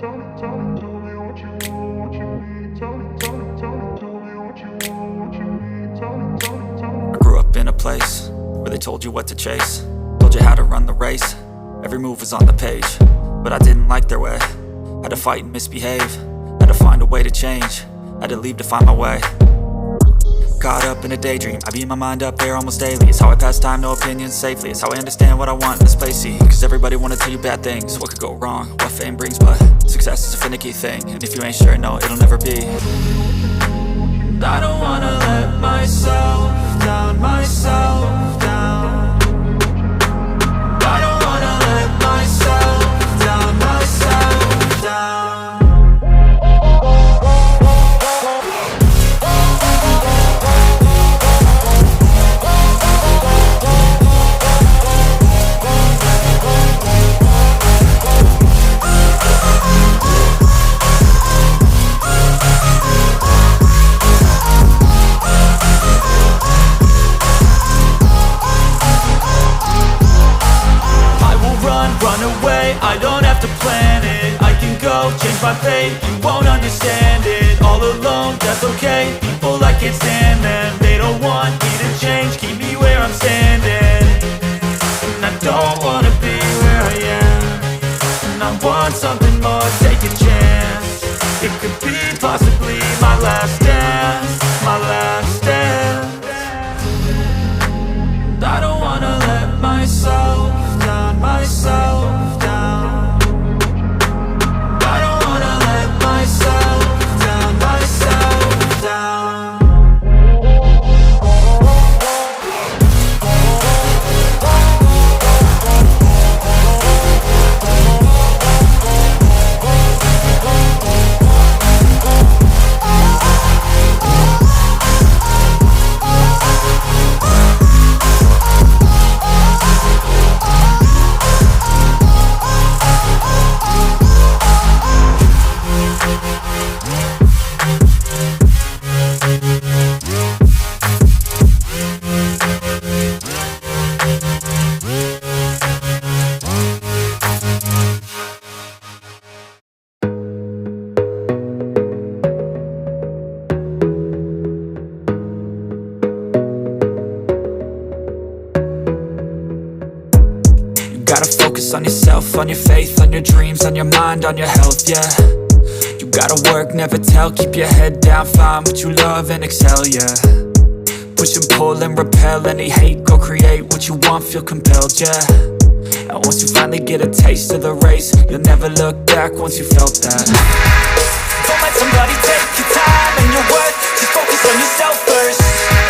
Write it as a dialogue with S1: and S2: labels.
S1: I grew up in a place where they told you what to chase, told you how to run the race. Every move was on the page, but I didn't like their way. Had to fight and misbehave, had to find a way to change, had to leave to find my way. Caught up in a daydream, I beat my mind up there almost daily. It's how I pass time, no opinions safely. It's how I understand what I want in this place, see. Cause everybody wanna tell you bad things, what could go wrong, what fame brings. But success is a finicky thing, and if you ain't sure, no, it'll never be. I don't wanna let myself down, myself down. I don't wanna let myself down, myself down. I don't have to plan it, I can go change my fate. You won't understand it, all alone, that's okay. People, I can't stand them, they don't want me to change. Keep me where I'm standing, and I don't wanna be where I am. And I want something more, take a chance. It could be possibly my last dance, my last dance. I don't wanna let myself down, myself down.
S2: Gotta focus on yourself, on your faith, on your dreams, on your mind, on your health, yeah. You gotta work, never tell, keep your head down, find what you love and excel, yeah. Push and pull and repel any hate, go create what you want, feel compelled, yeah. And once you finally get a taste of the race, you'll never look back once you felt that. Don't let somebody take your time and your worth, just focus on yourself first.